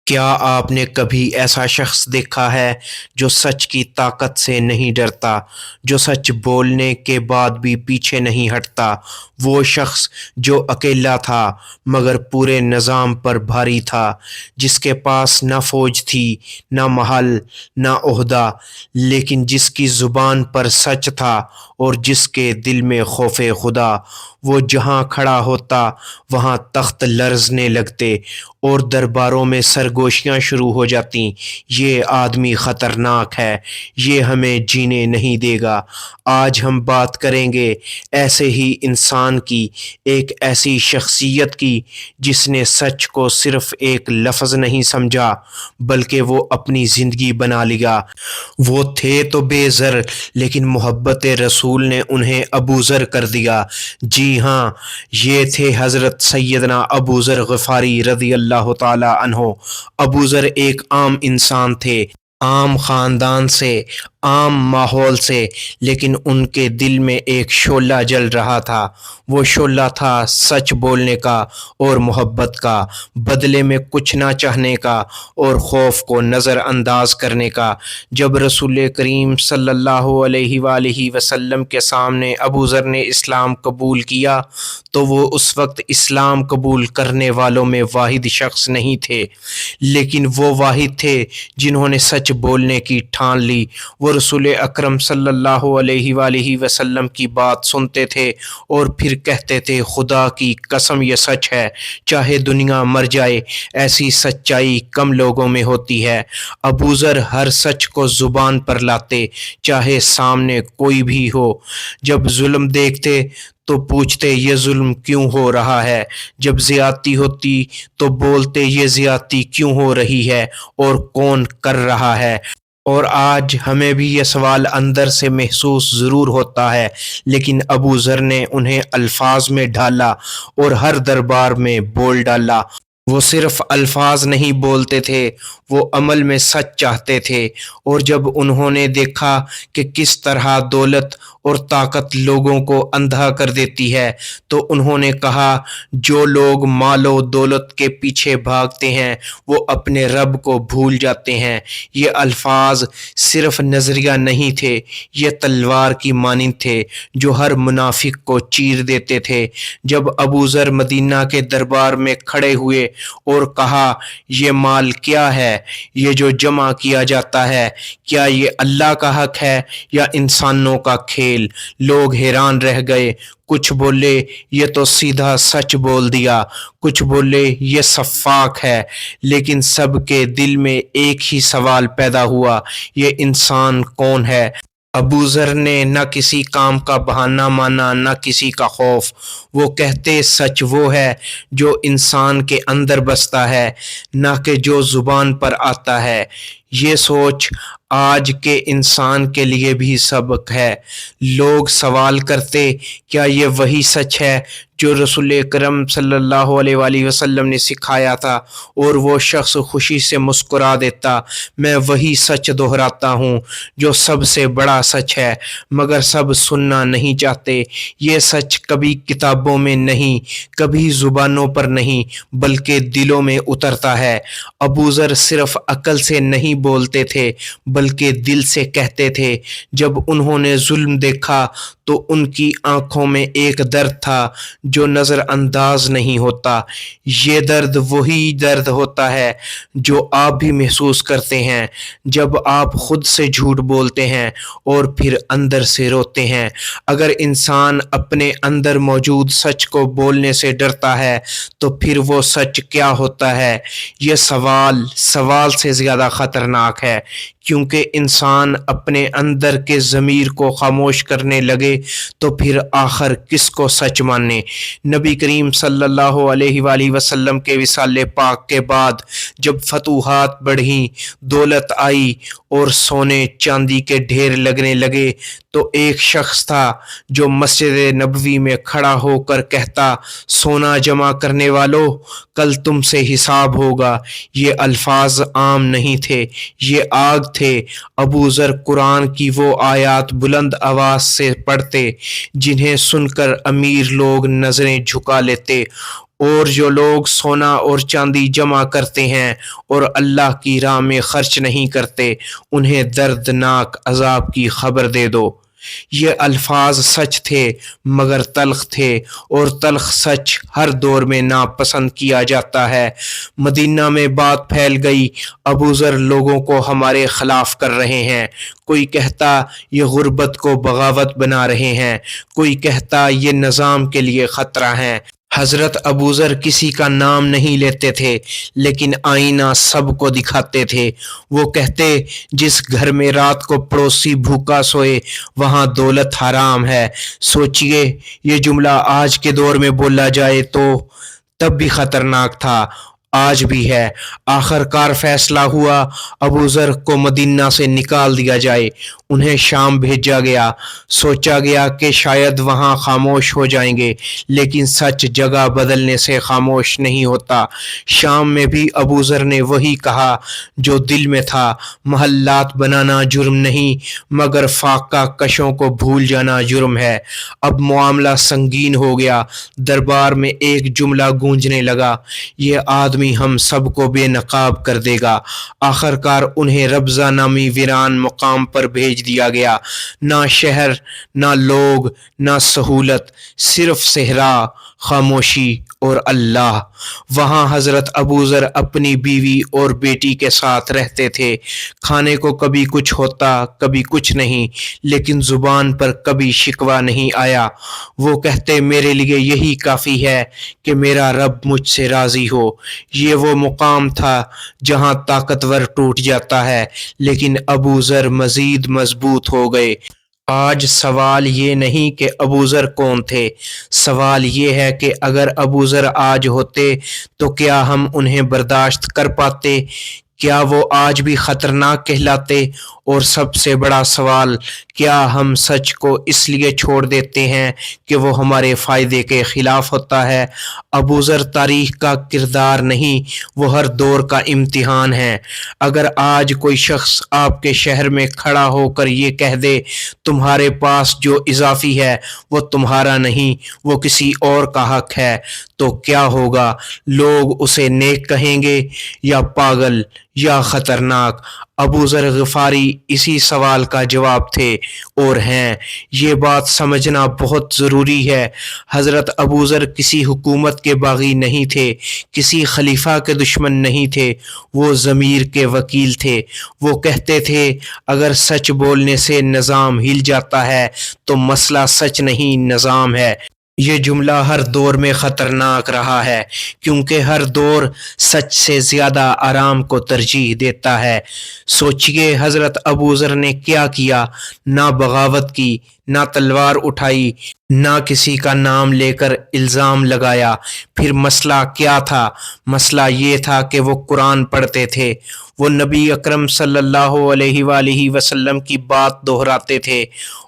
کیا آپ نے کبھی ایسا شخص دیکھا ہے جو سچ کی طاقت سے نہیں ڈرتا، جو سچ بولنے کے بعد بھی پیچھے نہیں ہٹتا؟ وہ شخص جو اکیلا تھا مگر پورے نظام پر بھاری تھا، جس کے پاس نہ فوج تھی، نہ محل، نہ عہدہ، لیکن جس کی زبان پر سچ تھا اور جس کے دل میں خوف خدا۔ وہ جہاں کھڑا ہوتا وہاں تخت لرزنے لگتے اور درباروں میں سرگوشیاں شروع ہو جاتیں۔ یہ آدمی خطرناک ہے، یہ ہمیں جینے نہیں دے گا۔ آج ہم بات کریں گے ایسے ہی انسان کی، ایک ایسی شخصیت کی جس نے سچ کو صرف ایک لفظ نہیں سمجھا بلکہ وہ اپنی زندگی بنا لیا۔ وہ تھے تو بے زر، لیکن محبت رسول نے انہیں ابو ذر کر دیا۔ جی ہاں، یہ تھے حضرت سیدنا ابو ذر غفاری رضی اللہ تعالی عنہ۔ ابو ذر ایک عام انسان تھے، عام خاندان سے، عام ماحول سے، لیکن ان کے دل میں ایک شعلہ جل رہا تھا۔ وہ شعلہ تھا سچ بولنے کا اور محبت کا، بدلے میں کچھ نہ چاہنے کا اور خوف کو نظر انداز کرنے کا۔ جب رسول کریم صلی اللہ علیہ وآلہ وسلم کے سامنے ابو ذر نے اسلام قبول کیا تو وہ اس وقت اسلام قبول کرنے والوں میں واحد شخص نہیں تھے، لیکن وہ واحد تھے جنہوں نے سچ بولنے کی ٹھان لی۔ وہ رسول اکرم صلی اللہ علیہ وآلہ وسلم کی بات سنتے تھے اور پھر کہتے تھے، خدا کی قسم یہ سچ ہے، چاہے دنیا مر جائے۔ ایسی سچائی کم لوگوں میں ہوتی ہے۔ ابو ذر ہر سچ کو زبان پر لاتے، چاہے سامنے کوئی بھی ہو۔ جب ظلم دیکھتے تو پوچھتے یہ ظلم کیوں ہو رہا ہے، جب زیادتی ہوتی تو بولتے یہ زیادتی کیوں ہو رہی ہے اور کون کر رہا ہے۔ اور آج ہمیں بھی یہ سوال اندر سے محسوس ضرور ہوتا ہے، لیکن ابو ذر نے انہیں الفاظ میں ڈھالا اور ہر دربار میں بول ڈالا۔ وہ صرف الفاظ نہیں بولتے تھے، وہ عمل میں سچ چاہتے تھے۔ اور جب انہوں نے دیکھا کہ کس طرح دولت اور طاقت لوگوں کو اندھا کر دیتی ہے تو انہوں نے کہا، جو لوگ مال و دولت کے پیچھے بھاگتے ہیں وہ اپنے رب کو بھول جاتے ہیں۔ یہ الفاظ صرف نظریہ نہیں تھے، یہ تلوار کی مانند تھے جو ہر منافق کو چیر دیتے تھے۔ جب ابو ذر مدینہ کے دربار میں کھڑے ہوئے اور کہا، یہ مال کیا ہے، یہ جو جمع کیا جاتا ہے، کیا یہ اللہ کا حق ہے یا انسانوں کا کھیل؟ لوگ حیران رہ گئے۔ کچھ بولے یہ تو سیدھا سچ بول دیا، کچھ بولے یہ سفاک ہے، لیکن سب کے دل میں ایک ہی سوال پیدا ہوا، یہ انسان کون ہے؟ ابو ذر نے نہ کسی کام کا بہانہ مانا، نہ کسی کا خوف۔ وہ کہتے سچ وہ ہے جو انسان کے اندر بستا ہے، نہ کہ جو زبان پر آتا ہے۔ یہ سوچ آج کے انسان کے لیے بھی سبق ہے۔ لوگ سوال کرتے، کیا یہ وہی سچ ہے جو رسول کرم صلی اللہ علیہ وآلہ وسلم نے سکھایا تھا؟ اور وہ شخص خوشی سے مسکرا دیتا، میں وہی سچ دہراتا ہوں جو سب سے بڑا سچ ہے، مگر سب سننا نہیں چاہتے۔ یہ سچ کبھی کتابوں میں نہیں، کبھی زبانوں پر نہیں، بلکہ دلوں میں اترتا ہے۔ ابو ذر صرف عقل سے نہیں بولتے تھے بلکہ دل سے کہتے تھے۔ جب انہوں نے ظلم دیکھا تو ان کی آنکھوں میں ایک درد تھا جو نظر انداز نہیں ہوتا۔ یہ درد وہی درد ہوتا ہے جو آپ بھی محسوس کرتے ہیں جب آپ خود سے جھوٹ بولتے ہیں اور پھر اندر سے روتے ہیں۔ اگر انسان اپنے اندر موجود سچ کو بولنے سے ڈرتا ہے تو پھر وہ سچ کیا ہوتا ہے؟ یہ سوال سے زیادہ خطرناک ہے، کیونکہ انسان اپنے اندر کے ضمیر کو خاموش کرنے لگے تو پھر آخر کس کو سچ مانے؟ نبی کریم صلی اللہ علیہ وآلہ وسلم کے وصال پاک کے بعد جب فتوحات بڑھیں، دولت آئی اور سونے چاندی کے ڈھیر لگنے لگے تو ایک شخص تھا جو مسجد نبوی میں کھڑا ہو کر کہتا، سونا جمع کرنے والوں، کل تم سے حساب ہوگا۔ یہ الفاظ عام نہیں تھے، یہ آگ تھے۔ ابو ذر قرآن کی وہ آیات بلند آواز سے پڑھتے جنہیں سن کر امیر لوگ نظریں جھکا لیتے اور جو لوگ سونا اور چاندی جمع کرتے ہیں اور اللہ کی راہ میں خرچ نہیں کرتے، انہیں دردناک عذاب کی خبر دے دو۔ یہ الفاظ سچ تھے مگر تلخ تھے، اور تلخ سچ ہر دور میں ناپسند کیا جاتا ہے۔ مدینہ میں بات پھیل گئی، ابو ذر لوگوں کو ہمارے خلاف کر رہے ہیں۔ کوئی کہتا یہ غربت کو بغاوت بنا رہے ہیں، کوئی کہتا یہ نظام کے لیے خطرہ ہیں۔ حضرت ابو ذر کسی کا نام نہیں لیتے تھے، لیکن آئینہ سب کو دکھاتے تھے۔ وہ کہتے جس گھر میں رات کو پڑوسی بھوکا سوئے وہاں دولت حرام ہے۔ سوچئے یہ جملہ آج کے دور میں بولا جائے تو تب بھی خطرناک تھا، آج بھی ہے۔ آخر کار فیصلہ ہوا ابو ذر کو مدینہ سے نکال دیا جائے، انہیں شام بھیجا گیا۔ سوچا گیا کہ شاید وہاں خاموش ہو جائیں گے، لیکن سچ جگہ بدلنے سے خاموش نہیں ہوتا۔ شام میں بھی ابو ذر نے وہی کہا جو دل میں تھا، محلات بنانا جرم نہیں مگر فاقہ کشوں کو بھول جانا جرم ہے۔ اب معاملہ سنگین ہو گیا، دربار میں ایک جملہ گونجنے لگا، یہ آدمی ہم سب کو بے نقاب کر دے گا۔ آخر کار انہیں ربضہ نامی ویران مقام پر بھیج دیا گیا، نہ شہر، نہ لوگ، نہ سہولت، صرف صحرا، خاموشی اور اللہ۔ وہاں حضرت ابو ذر اپنی بیوی اور بیٹی کے ساتھ رہتے تھے۔ کھانے کو کبھی کچھ ہوتا، کبھی کچھ نہیں، لیکن زبان پر کبھی شکوہ نہیں آیا۔ وہ کہتے میرے لیے یہی کافی ہے کہ میرا رب مجھ سے راضی ہو۔ یہ وہ مقام تھا جہاں طاقتور ٹوٹ جاتا ہے، لیکن ابو ذر مزید مضبوط ہو گئے۔ آج سوال یہ نہیں کہ ابو ذر کون تھے، سوال یہ ہے کہ اگر ابو ذر آج ہوتے تو کیا ہم انہیں برداشت کر پاتے؟ کیا وہ آج بھی خطرناک کہلاتے؟ اور سب سے بڑا سوال، کیا ہم سچ کو اس لیے چھوڑ دیتے ہیں کہ وہ ہمارے فائدے کے خلاف ہوتا ہے؟ ابو ذر تاریخ کا کردار نہیں، وہ ہر دور کا امتحان ہے۔ اگر آج کوئی شخص آپ کے شہر میں کھڑا ہو کر یہ کہہ دے تمہارے پاس جو اضافی ہے وہ تمہارا نہیں، وہ کسی اور کا حق ہے، تو کیا ہوگا؟ لوگ اسے نیک کہیں گے یا پاگل یا خطرناک؟ ابو ذر غفاری اسی سوال کا جواب تھے اور ہیں۔ یہ بات سمجھنا بہت ضروری ہے۔ حضرت ابو ذر کسی حکومت کے باغی نہیں تھے، کسی خلیفہ کے دشمن نہیں تھے، وہ ضمیر کے وکیل تھے۔ وہ کہتے تھے اگر سچ بولنے سے نظام ہل جاتا ہے تو مسئلہ سچ نہیں نظام ہے۔ یہ جملہ ہر دور میں خطرناک رہا ہے، کیونکہ ہر دور سچ سے زیادہ آرام کو ترجیح دیتا ہے۔ سوچئے حضرت ابو ذر نے کیا کیا، نہ بغاوت کی، نہ تلوار اٹھائی، نہ کسی کا نام لے کر الزام لگایا۔ پھر مسئلہ کیا تھا؟ مسئلہ یہ تھا کہ وہ قرآن پڑھتے تھے، وہ نبی اکرم صلی اللہ علیہ وآلہ وسلم کی بات دہراتے تھے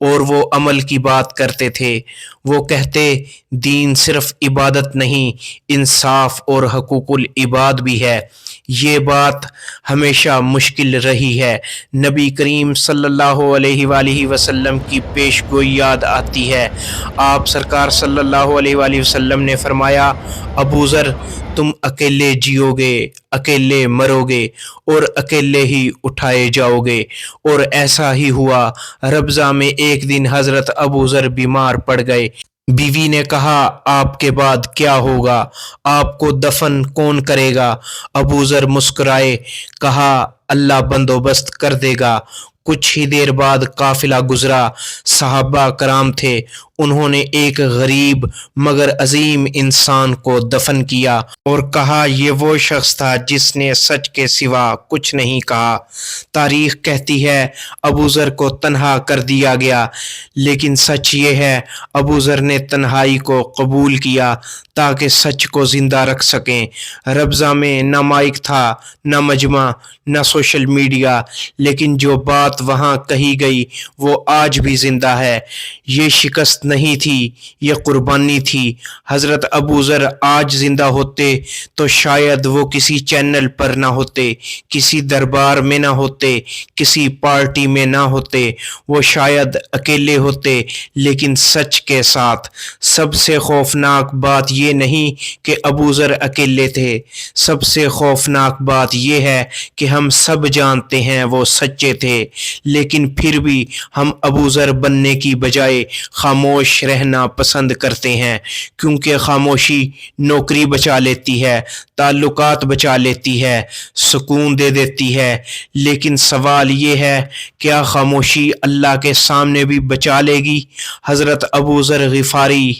اور وہ عمل کی بات کرتے تھے۔ وہ کہتے دین صرف عبادت نہیں، انصاف اور حقوق العباد بھی ہے۔ یہ بات ہمیشہ مشکل رہی ہے۔ نبی کریم صلی اللہ علیہ وآلہ وسلم کی پیش گوئی یاد آتی ہے۔ آپ سرکار صلی اللہ علیہ وآلہ وسلم نے فرمایا ابو ذر تم اکیلے جیو گے، اکیلے مرو گے اور اکیلے ہی اٹھائے جاؤ گے۔ اور ایسا ہی ہوا۔ ربضہ میں ایک دن حضرت ابو ذر بیمار پڑ گئے۔ بیوی نے کہا آپ کے بعد کیا ہوگا؟ آپ کو دفن کون کرے گا؟ ابو ذر مسکرائے، کہا اللہ بندوبست کر دے گا۔ کچھ ہی دیر بعد قافلہ گزرا، صحابہ کرام تھے، انہوں نے ایک غریب مگر عظیم انسان کو دفن کیا اور کہا یہ وہ شخص تھا جس نے سچ کے سوا کچھ نہیں کہا۔ تاریخ کہتی ہے ابو ذر کو تنہا کر دیا گیا، لیکن سچ یہ ہے ابو ذر نے تنہائی کو قبول کیا تاکہ سچ کو زندہ رکھ سکیں۔ ربضہ میں نہ مائک تھا، نہ مجمع، نہ سوشل میڈیا، لیکن جو بات وہاں کہی گئی وہ آج بھی زندہ ہے۔ یہ شکست نہیں تھی، یہ قربانی تھی۔ حضرت ابو ذر آج زندہ ہوتے تو شاید وہ کسی چینل پر نہ ہوتے، کسی دربار میں نہ ہوتے، کسی پارٹی میں نہ ہوتے، وہ شاید اکیلے ہوتے لیکن سچ کے ساتھ۔ سب سے خوفناک بات یہ نہیں کہ ابو ذر اکیلے تھے، سب سے خوفناک بات یہ ہے کہ ہم سب جانتے ہیں وہ سچے تھے، لیکن پھر بھی ہم ابو ذر بننے کی بجائے خاموش رہنا پسند کرتے ہیں، کیونکہ خاموشی نوکری بچا لیتی ہے، تعلقات بچا لیتی ہے، سکون دے دیتی ہے، لیکن سوال یہ ہے کیا خاموشی اللہ کے سامنے بھی بچا لے گی؟ حضرت ابو ذر غفاری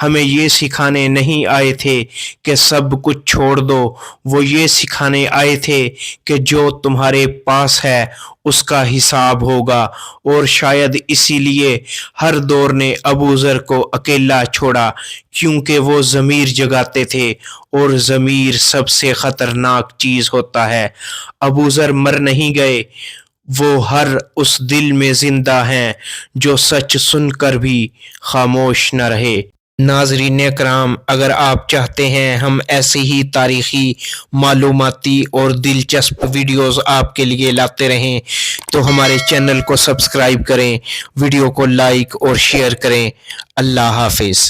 ہمیں یہ سکھانے نہیں آئے تھے کہ سب کچھ چھوڑ دو، وہ یہ سکھانے آئے تھے کہ جو تمہارے پاس ہے اس کا حساب ہوگا، اور شاید اسی لیے ہر دور نے ابو ذر کو اکیلا چھوڑا، کیونکہ وہ ضمیر جگاتے تھے، اور ضمیر سب سے خطرناک چیز ہوتا ہے۔ ابو ذر مر نہیں گئے، وہ ہر اس دل میں زندہ ہیں جو سچ سن کر بھی خاموش نہ رہے۔ ناظرین کرام، اگر آپ چاہتے ہیں ہم ایسی ہی تاریخی، معلوماتی اور دلچسپ ویڈیوز آپ کے لیے لاتے رہیں تو ہمارے چینل کو سبسکرائب کریں، ویڈیو کو لائک اور شیئر کریں۔ اللہ حافظ۔